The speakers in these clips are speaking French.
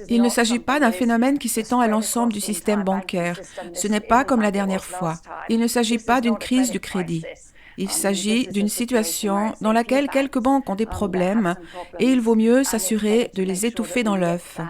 Il ne s'agit pas d'un phénomène qui s'étend à l'ensemble du système bancaire. Ce n'est pas comme la dernière fois. Il ne s'agit pas d'une crise du crédit. Il s'agit d'une situation dans laquelle quelques banques ont des problèmes et il vaut mieux s'assurer de les étouffer dans l'œuf.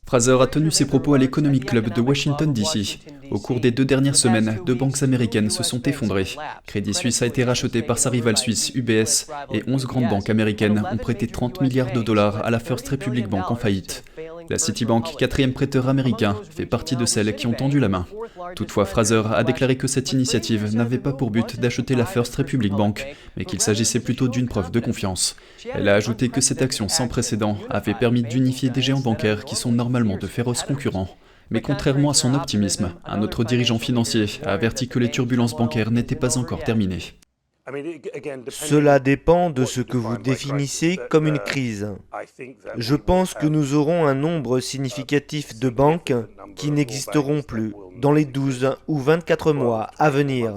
Fraser a tenu ses propos à l'Economic Club de Washington, D.C. Au cours des 2 dernières semaines, 2 banques américaines se sont effondrées. Crédit Suisse a été racheté par sa rivale suisse UBS et 11 grandes banques américaines ont prêté 30 milliards de dollars à la First Republic Bank en faillite. La Citibank, 4e prêteur américain, fait partie de celles qui ont tendu la main. Toutefois, Fraser a déclaré que cette initiative n'avait pas pour but d'acheter la First Republic Bank, mais qu'il s'agissait plutôt d'une preuve de confiance. Elle a ajouté que cette action sans précédent avait permis d'unifier des géants bancaires qui sont normalement de féroces concurrents. Mais contrairement à son optimisme, un autre dirigeant financier a averti que les turbulences bancaires n'étaient pas encore terminées. Cela dépend de ce que vous définissez comme une crise. Je pense que nous aurons un nombre significatif de banques qui n'existeront plus dans les 12 ou 24 mois à venir.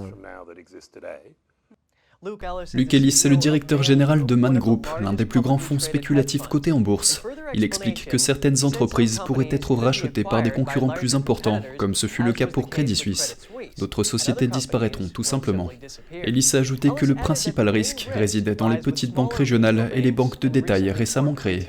Luke Ellis est le directeur général de Man Group, l'un des plus grands fonds spéculatifs cotés en bourse. Il explique que certaines entreprises pourraient être rachetées par des concurrents plus importants, comme ce fut le cas pour Crédit Suisse. D'autres sociétés disparaîtront tout simplement. Ellis a ajouté que le principal risque réside dans les petites banques régionales et les banques de détail récemment créées.